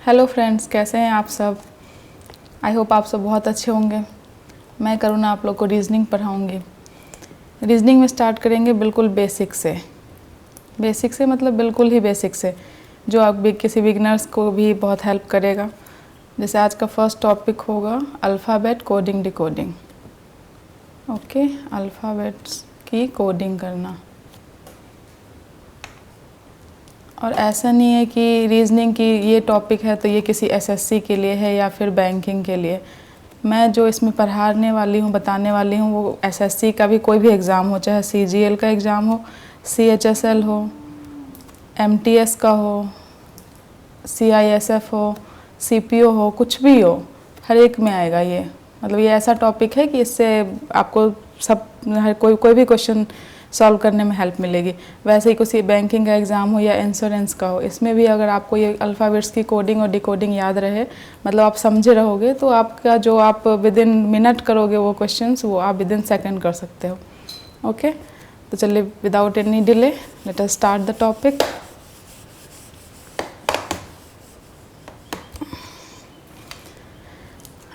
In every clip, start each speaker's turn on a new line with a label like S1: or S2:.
S1: Hello friends, कैसे हैं आप सब। आई होप आप सब बहुत अच्छे होंगे। मैं करुणा आप लोग को रीजनिंग पढ़ाऊँगी। रीजनिंग में स्टार्ट करेंगे बिल्कुल बेसिक से। बेसिक से मतलब बिल्कुल ही बेसिक से, जो आप भी किसी बिगनर्स को भी बहुत हेल्प करेगा। जैसे आज का फर्स्ट टॉपिक होगा alphabet coding decoding. Okay, alphabets की कोडिंग करना। और ऐसा नहीं है कि रीजनिंग की ये टॉपिक है तो ये किसी एसएससी के लिए है या फिर बैंकिंग के लिए। मैं जो इसमें पढ़ाने वाली हूँ, बताने वाली हूँ, वो एसएससी का भी कोई भी एग्ज़ाम हो, चाहे सीजीएल का एग्ज़ाम हो, सीएचएसएल हो, एमटीएस का हो, सीआईएसएफ हो, सीपीओ हो, कुछ भी हो, हर एक में आएगा ये। मतलब ये ऐसा टॉपिक है कि इससे आपको सब हर कोई भी क्वेश्चन सॉल्व करने में हेल्प मिलेगी। वैसे ही किसी बैंकिंग का एग्ज़ाम हो या इंश्योरेंस का हो, इसमें भी अगर आपको ये अल्फ़ाबेट्स की कोडिंग और डिकोडिंग याद रहे, मतलब आप समझे रहोगे, तो आपका जो आप विद इन मिनट करोगे वो क्वेश्चंस, वो आप विद इन सेकेंड कर सकते हो। ओके, तो चलिए without any delay let us start the topic.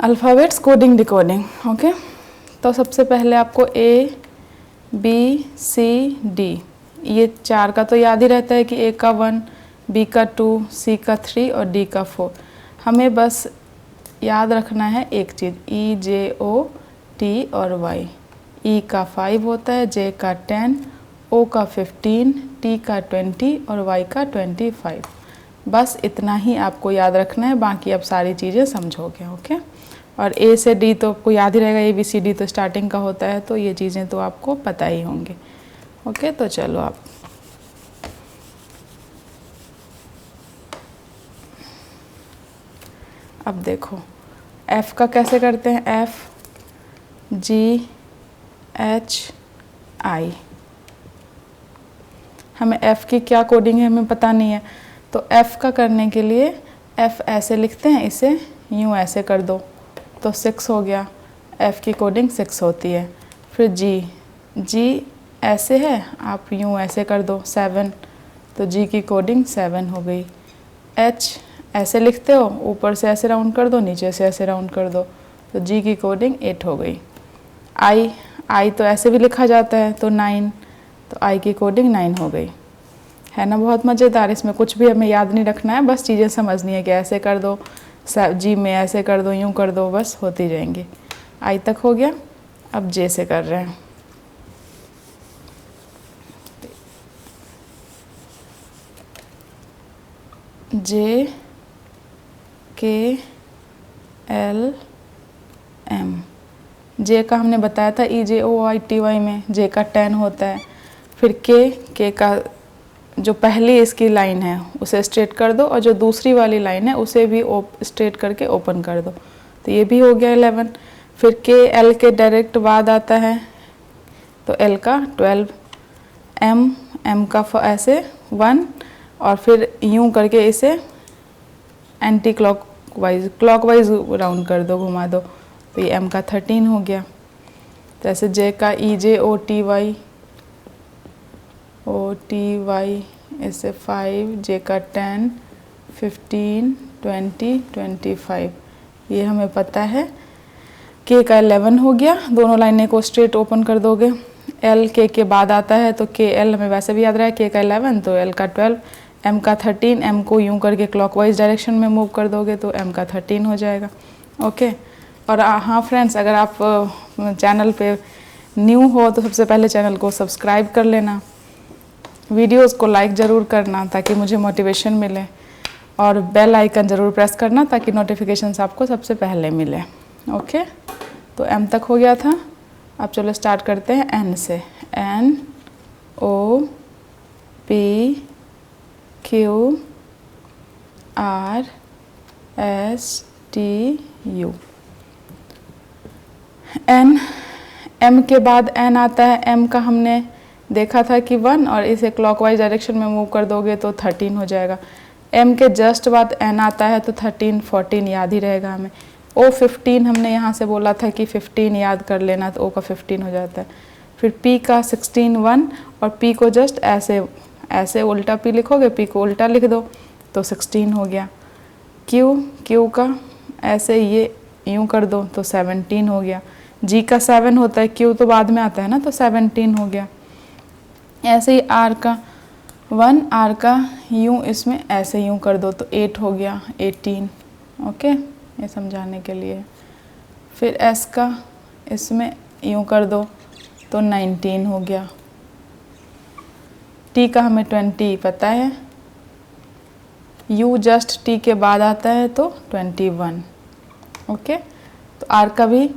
S1: Alphabets coding decoding. Okay, तो सबसे पहले आपको ए बी सी डी, ये 4 का तो याद ही रहता है कि ए का 1, बी का 2, सी का 3 और डी का 4। हमें बस याद रखना है एक चीज़, ई जे ओ टी और वाई। ई का 5 होता है, जे का 10, ओ का 15, टी का 20 और वाई का 25। बस इतना ही आपको याद रखना है, बाकी आप सारी चीज़ें समझोगे। ओके, और ए से डी तो आपको याद ही रहेगा, ए बी सी डी तो स्टार्टिंग का होता है, तो ये चीज़ें तो आपको पता ही होंगी। ओके, तो चलो आप अब देखो एफ़ का कैसे करते हैं। एफ़ जी एच आई, हमें एफ़ की क्या कोडिंग है हमें पता नहीं है, तो एफ़ का करने के लिए एफ़ ऐसे लिखते हैं, इसे यूँ ऐसे कर दो तो 6 हो गया। एफ़ की कोडिंग 6 होती है। फिर जी ऐसे है, आप यूँ ऐसे कर दो 7, तो जी की कोडिंग 7 हो गई। एच ऐसे लिखते हो, ऊपर से ऐसे राउंड कर दो, नीचे से ऐसे राउंड कर दो, तो जी की कोडिंग 8 हो गई। आई तो ऐसे भी लिखा जाता है, तो 9, तो आई की कोडिंग 9 हो गई। है ना बहुत मज़ेदार। इसमें कुछ भी हमें याद नहीं रखना है, बस चीज़ें समझनी है कि ऐसे कर दो, जी में ऐसे कर दो, यूँ कर दो, बस होती जाएंगी। आई तक हो गया। अब जे से कर रहे हैं। जे के एल एम, जे का हमने बताया था ई जे ओ आई टी वाई में, जे का 10 होता है। फिर के का जो पहली इसकी लाइन है उसे स्ट्रेट कर दो, और जो दूसरी वाली लाइन है उसे भी स्ट्रेट करके ओपन कर दो, तो ये भी हो गया 11। फिर के एल के डायरेक्ट बाद आता है, तो एल का 12, एम का ऐसे 1, और फिर यूँ करके इसे एंटी क्लॉकवाइज राउंड कर दो, घुमा दो, तो ये एम का 13 हो गया। तो ऐसे जे का ई जे ओ टी वाई ऐसे 5, जे का 10, 15, 20, 25, ये हमें पता है। के का 11 हो गया, दोनों लाइनें को स्ट्रेट ओपन कर दोगे। एल के बाद आता है, तो के एल हमें वैसे भी याद रहा है, के का 11 तो एल का 12, एम का 13, एम को यूं करके क्लॉकवाइज डायरेक्शन में मूव कर दोगे तो एम का 13 हो जाएगा। ओके, और हाँ फ्रेंड्स, अगर आप चैनल पे न्यू हो तो सबसे पहले चैनल को सब्सक्राइब कर लेना, वीडियोस को लाइक ज़रूर करना ताकि मुझे मोटिवेशन मिले, और बेल आइकन ज़रूर प्रेस करना ताकि नोटिफिकेशंस आपको सबसे पहले मिले। ओके, तो एम तक हो गया था। अब चलो स्टार्ट करते हैं एन से। N O P Q R S T U. N, M के बाद एन आता है। एम का हमने देखा था कि 1, और इसे क्लॉकवाइज डायरेक्शन में मूव कर दोगे तो 13 हो जाएगा। एम के जस्ट बाद एन आता है, तो 13, 14 याद ही रहेगा हमें। ओ 15 हमने यहाँ से बोला था कि 15 याद कर लेना, तो ओ का 15 हो जाता है। फिर पी का 16 1, और पी को जस्ट ऐसे ऐसे उल्टा पी लिखोगे, पी को उल्टा लिख दो तो 16 हो गया। क्यू का ऐसे ये यूँ कर दो तो 17 हो गया। जी का 7 होता है, क्यू तो बाद में आता है ना, तो 17 हो गया। ऐसे ही आर का 1, आर का यूँ इसमें ऐसे यूँ कर दो तो 8 हो गया, 18। ओके, ये समझाने के लिए। फिर एस का इसमें यूँ कर दो तो 19 हो गया। टी का हमें 20 पता है, यू जस्ट टी के बाद आता है तो 21। ओके, तो आर का भी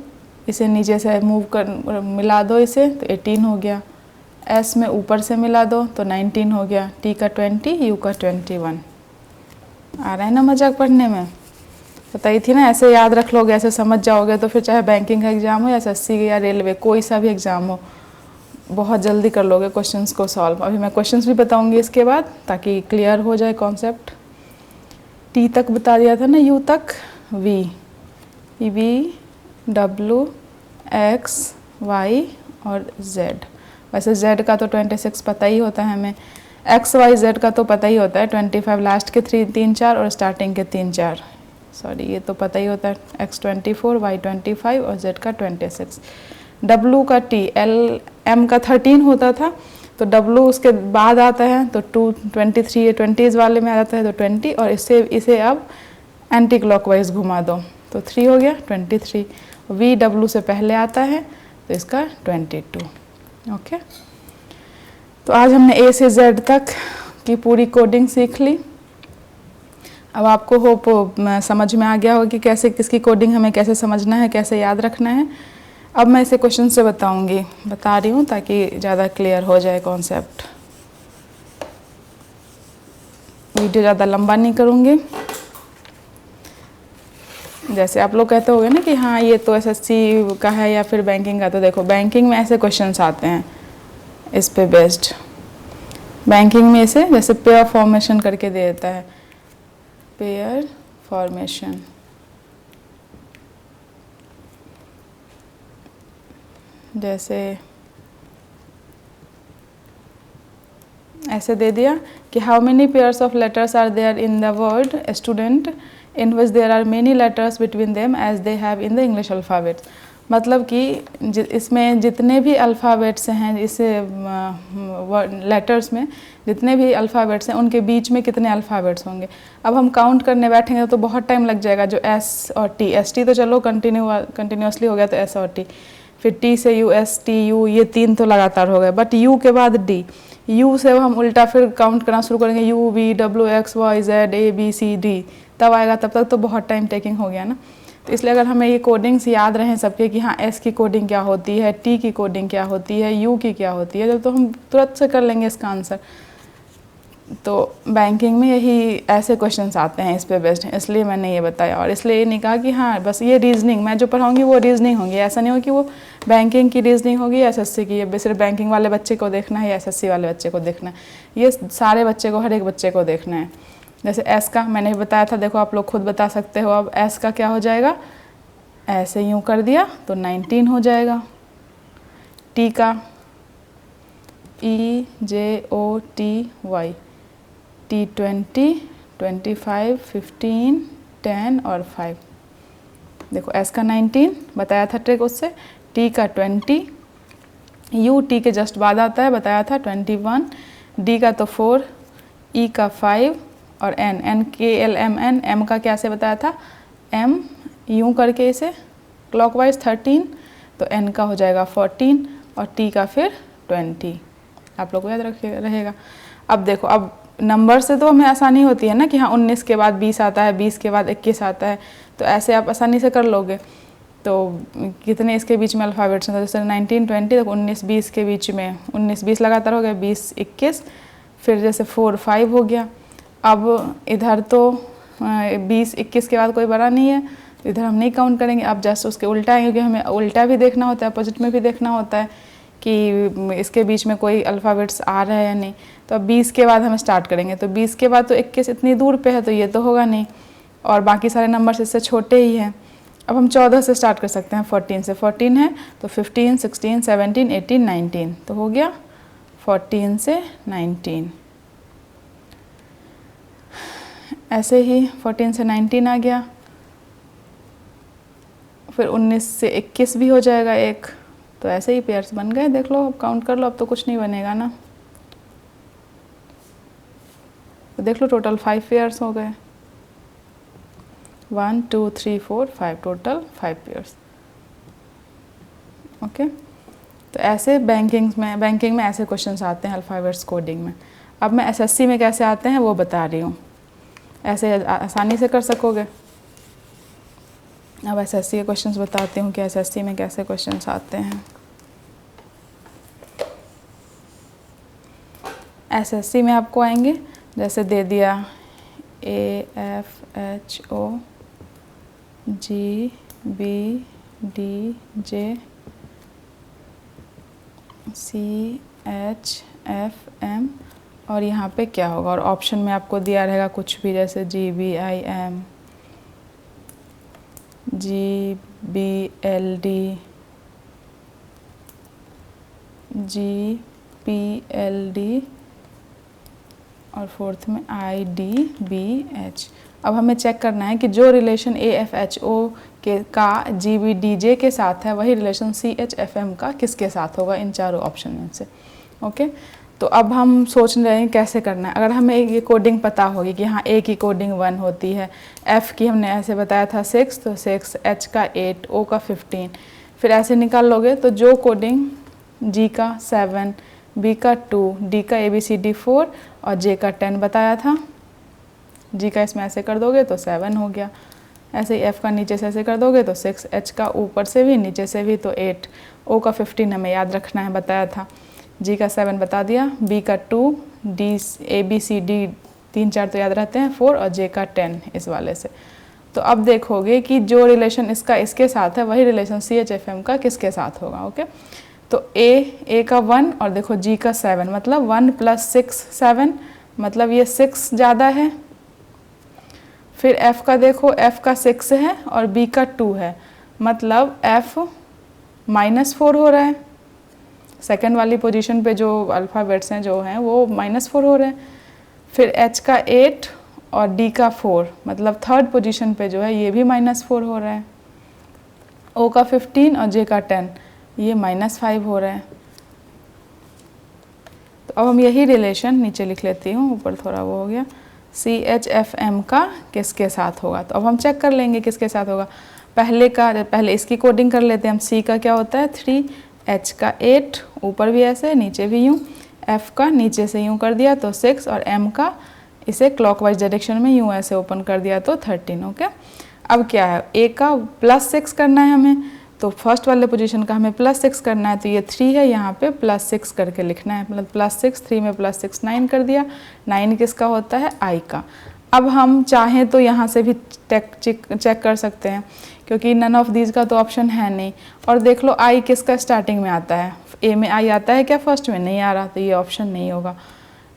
S1: इसे नीचे से मूव कर मिला दो इसे तो 18 हो गया। एस में ऊपर से मिला दो तो 19 हो गया। टी का 20, यू का 21। आ रहा है ना मजाक पढ़ने में? बताई थी ना, ऐसे याद रख लोगे, ऐसे समझ जाओगे तो फिर चाहे बैंकिंग का एग्ज़ाम हो या एसएससी या रेलवे, कोई सा भी एग्ज़ाम हो, बहुत जल्दी कर लोगे क्वेश्चंस को सॉल्व। अभी मैं क्वेश्चंस भी बताऊंगी इसके बाद ताकि क्लियर हो जाए कॉन्सेप्ट। टी तक बता दिया था ना, यू तक वी, डब्ल्यू, एक्स, वाई और जेड। वैसे जेड का तो 26 पता ही होता है हमें, एक्स वाई जेड का तो पता ही होता है 25, लास्ट के 3 4 और स्टार्टिंग के 3 4, सॉरी ये तो पता ही होता है। एक्स 24, वाई 25 और जेड का 26। डब्लू का टी एल एम का 13 होता था, तो डब्लू उसके बाद आता है तो 23, ये 20s वाले में आ जाता है तो 20, और इसे अब एंटी क्लॉकवाइज घुमा दो तो 3 हो गया 23। वी डब्लू से पहले आता है तो इसका 22। ओके, तो आज हमने ए से जेड तक की पूरी कोडिंग सीख ली। अब आपको होप समझ में आ गया होगा कि कैसे किसकी कोडिंग हमें कैसे समझना है, कैसे याद रखना है। अब मैं इसे क्वेश्चन से बता रही हूँ ताकि ज़्यादा क्लियर हो जाए कॉन्सेप्ट। वीडियो ज़्यादा लंबा नहीं करूँगी। जैसे आप लोग कहते होंगे ना कि हाँ ये तो एसएससी का है या फिर बैंकिंग का, तो देखो बैंकिंग में ऐसे क्वेश्चंस आते हैं इस पे बेस्ड। बैंकिंग में इसे जैसे पेयर फॉर्मेशन करके दे देता है, पेयर फॉर्मेशन। जैसे ऐसे दे दिया कि how many pairs of letters are there in the word student in which there are many letters between them as they have in the English alphabets. मतलब कि इसमें जितने भी अल्फ़ाबेट्स हैं, इस लेटर्स में जितने भी अल्फ़ाबेट्स हैं उनके बीच में कितने अल्फ़ाबेट्स होंगे। अब हम काउंट करने बैठेंगे तो बहुत टाइम लग जाएगा। जो एस और टी, एस टी तो चलो कंटिन्यूसली हो गया तो एस और टी, फिर टी से यू, एस टी यू, ये 3 तो लगातार हो गए। बट यू के बाद डी, यू से हम उल्टा फिर काउंट करना शुरू करेंगे, U V W X Y Z A B C D, तब आएगा, तब तक तो बहुत टाइम टेकिंग हो गया ना। तो इसलिए अगर हमें ये कोडिंग्स याद रहें सबके कि हाँ एस की कोडिंग क्या होती है, टी की कोडिंग क्या होती है, यू की क्या होती है, तो हम तुरंत से कर लेंगे इसका आंसर। तो बैंकिंग में यही ऐसे क्वेश्चंस आते हैं इस पे बेस्ड, इसलिए मैंने ये बताया। और इसलिए ये नहीं कहा कि हाँ बस ये रीजनिंग मैं जो पढ़ाऊँगी वो रीजनिंग होंगी, ऐसा नहीं हो कि वो बैंकिंग की रीजनिंग होगी या एसएससी की, ये सिर्फ बैंकिंग वाले बच्चे को देखना है या एसएससी वाले बच्चे को देखना है, ये सारे बच्चे को, हर एक बच्चे को देखना है। जैसे एस का मैंने बताया था, देखो आप लोग खुद बता सकते हो। अब एस का क्या हो जाएगा, ऐसे यूँ कर दिया तो 19 हो जाएगा। टी का ई जे ओ टी वाई, टी 20, 25, 15, 10 और 5। देखो एस का 19 बताया था ट्रिक उससे, टी का 20, यू टी के जस्ट बाद आता है बताया था 21, डी का तो 4, ई का 5 और एन, एन के एल एम एन, एम का क्या से बताया था, एम यूँ करके इसे क्लॉकवाइज 13, तो एन का हो जाएगा 14 और टी का फिर 20। आप लोग को याद रहेगा। अब देखो, अब नंबर से तो हमें आसानी होती है ना कि हाँ 19 के बाद 20 आता है, 20 के बाद 21 आता है, तो ऐसे आप आसानी से कर लोगे। तो कितने इसके बीच में अल्फ़ाबेट्स हैं, जैसे 19 20 तक 19 20 के बीच में 19 20 लगातार हो गया, 20 21, फिर जैसे 4 5 हो गया। अब इधर तो 20 21 के बाद कोई बड़ा नहीं है, तो इधर हम नहीं काउंट करेंगे। अब जस्ट उसके उल्टा है, क्योंकि हमें उल्टा भी देखना होता है, अपोजिट में भी देखना होता है कि इसके बीच में कोई अल्फ़ाबेट्स आ रहा है या नहीं। तो अब 20 के बाद हम स्टार्ट करेंगे, तो 20 के बाद तो 21 इतनी दूर पे है तो ये तो होगा नहीं, और बाकी सारे नंबर्स इससे छोटे ही हैं। अब हम 14 से स्टार्ट कर सकते हैं, 14 से, 14 है तो 15 16 17 18 19, तो हो गया 14 से 19। ऐसे ही 14 से 19 आ गया, फिर 19 से 21 भी हो जाएगा एक, तो ऐसे ही पेयर्स बन गए। देख लो, अब काउंट कर लो, अब तो कुछ नहीं बनेगा ना। तो देख लो टोटल 5 पेयर्स हो गए, 1 2 3 4 5, टोटल 5 पेयर्स। ओके, तो ऐसे बैंकिंग में ऐसे क्वेश्चंस आते हैं अल्फ़ाबेट्स कोडिंग में। अब मैं एसएससी में कैसे आते हैं वो बता रही हूँ, ऐसे आसानी से कर सकोगे। अब एसएससी के क्वेश्चंस बताती हूँ कि एसएससी में कैसे क्वेश्चंस आते हैं। एसएससी में आपको आएंगे, जैसे दे दिया AFHO GBDJ CHFM, और यहाँ पे क्या होगा, और ऑप्शन में आपको दिया रहेगा कुछ भी, जैसे GBIM GBLD GPLD और फोर्थ में IDBH। अब हमें चेक करना है कि जो रिलेशन AFHO के का GBDJ के साथ है वही रिलेशन CHFM का किसके साथ होगा इन चारों ऑप्शन में से। ओके, तो अब हम सोच रहे हैं कैसे करना है। अगर हमें ये कोडिंग पता होगी कि हाँ A की कोडिंग 1 होती है, F की हमने ऐसे बताया था 6, तो 6, H का 8, O का 15, फिर ऐसे निकाल लोगे तो जो कोडिंग G का 7, B का 2, D का ABCD 4 और J का 10 बताया था, G का इसमें ऐसे कर दोगे तो 7 हो गया। ऐसे ही F का नीचे से ऐसे कर दोगे तो 6, H का ऊपर से भी नीचे से भी तो 8, O का 15 हमें याद रखना है, बताया था, G का 7 बता दिया, B का 2, D ABCD 3 4 तो याद रहते हैं 4 और J का 10 इस वाले से। तो अब देखोगे कि जो रिलेशन इसका इसके साथ है वही रिलेशन CHFM का किसके साथ होगा। ओके, तो A का 1 और देखो G का 7, मतलब 1 + 6 7, मतलब ये 6 ज़्यादा है। फिर F का देखो, F का 6 है और B का 2 है, मतलब F -4 हो रहा है। सेकंड वाली पोजीशन पे जो अल्फ़ाबेट्स हैं जो हैं वो -4 हो रहे हैं। फिर H का 8 और D का 4, मतलब थर्ड पोजीशन पे जो है ये भी -4 हो रहा है। O का 15 और J का 10, ये -5 हो रहा है। तो अब हम यही रिलेशन नीचे लिख लेती हूँ, ऊपर थोड़ा वो हो गया, CHFM का किसके साथ होगा। तो अब हम चेक कर लेंगे किसके साथ होगा। पहले इसकी कोडिंग कर लेते हैं हम। C का क्या होता है 3, H का 8, ऊपर भी ऐसे नीचे भी यूँ, F का नीचे से यूँ कर दिया तो 6 और M का इसे क्लॉकवाइज डायरेक्शन में यूँ ऐसे ओपन कर दिया तो 13। ओके, अब क्या है, A का +6 करना है हमें, तो फर्स्ट वाले पोजीशन का हमें +6 करना है, तो ये 3 है, यहाँ पे +6 करके लिखना है, मतलब +6, 3 में +6 9 कर दिया। 9 किसका होता है I का। अब हम चाहें तो यहाँ से भी चेक कर सकते हैं, क्योंकि नन ऑफ दीज का तो ऑप्शन है नहीं। और देख लो I किसका स्टार्टिंग में आता है, A में I आता है क्या, फर्स्ट में नहीं आ रहा, तो ये ऑप्शन नहीं होगा।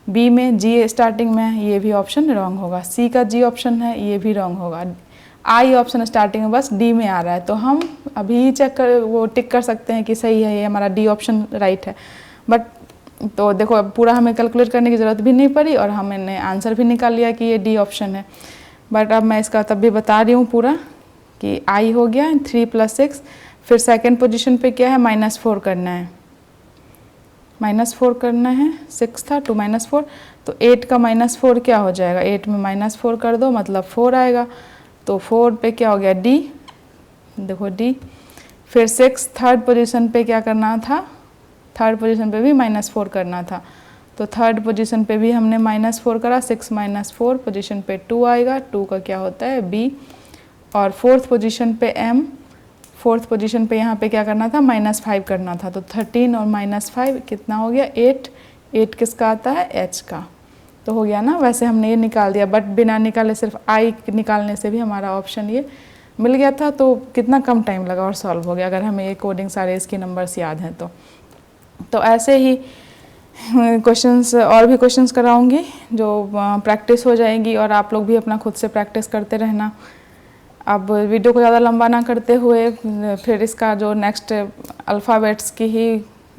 S1: B में G स्टार्टिंग में है, ये भी ऑप्शन रॉन्ग होगा। C का G ऑप्शन है, ये भी रॉन्ग होगा। I ऑप्शन स्टार्टिंग में बस D में आ रहा है, तो हम अभी चेक कर वो टिक कर सकते हैं कि सही है, ये हमारा D ऑप्शन राइट है। बट तो देखो अब पूरा हमें कैलकुलेट करने की ज़रूरत भी नहीं पड़ी और हमने आंसर भी निकाल लिया कि ये D ऑप्शन है। बट अब मैं इसका तब भी बता रही हूँ पूरा कि I हो गया 3 + 6, फिर सेकेंड पोजीशन पे क्या है -4 करना है, -4 करना है, 6 था तो -4, तो 8 का -4 क्या हो जाएगा, 8 में -4 कर दो मतलब 4 आएगा, तो 4 पे क्या हो गया D, देखो D। फिर 6 थर्ड पोजीशन पे क्या करना था, थर्ड पोजीशन पे भी -4 करना था, तो थर्ड पोजीशन पे भी हमने -4 करा, 6 - 4 पोजीशन पे 2 आएगा, 2 का क्या होता है B। और फोर्थ पोजीशन पे M, फोर्थ पोजीशन पे यहाँ पे क्या करना था, -5 करना था, तो 13 और -5 कितना हो गया 8, 8 किसका आता है H का, तो हो गया ना। वैसे हमने ये निकाल दिया, बट बिना निकाले सिर्फ I निकालने से भी हमारा ऑप्शन ये मिल गया था, तो कितना कम टाइम लगा और सॉल्व हो गया, अगर हमें ये कोडिंग सारे इसके नंबर्स याद हैं तो ऐसे ही क्वेश्चंस और भी क्वेश्चंस कराऊंगी जो प्रैक्टिस हो जाएगी, और आप लोग भी अपना खुद से प्रैक्टिस करते रहना। अब वीडियो को ज़्यादा लंबा ना करते हुए फिर इसका जो नेक्स्ट अल्फ़ाबेट्स की ही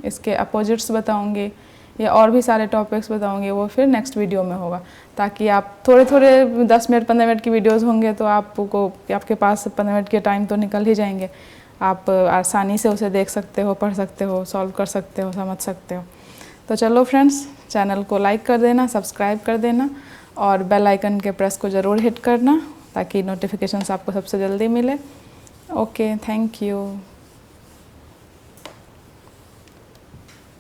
S1: इसके अपोजिट्स बताऊंगी या और भी सारे टॉपिक्स बताऊंगी, वो फिर नेक्स्ट वीडियो में होगा, ताकि आप थोड़े थोड़े 10 मिनट 15 मिनट की वीडियोस होंगे तो आपको आपके पास 15 मिनट के टाइम तो निकल ही जाएंगे, आप आसानी से उसे देख सकते हो, पढ़ सकते हो, सॉल्व कर सकते हो, समझ सकते हो। तो चलो फ्रेंड्स, चैनल को लाइक कर देना, सब्सक्राइब कर देना और बेल आइकन के प्रेस को ज़रूर हिट करना ताकि नोटिफिकेशंस आपको सबसे जल्दी मिले। Okay, thank you.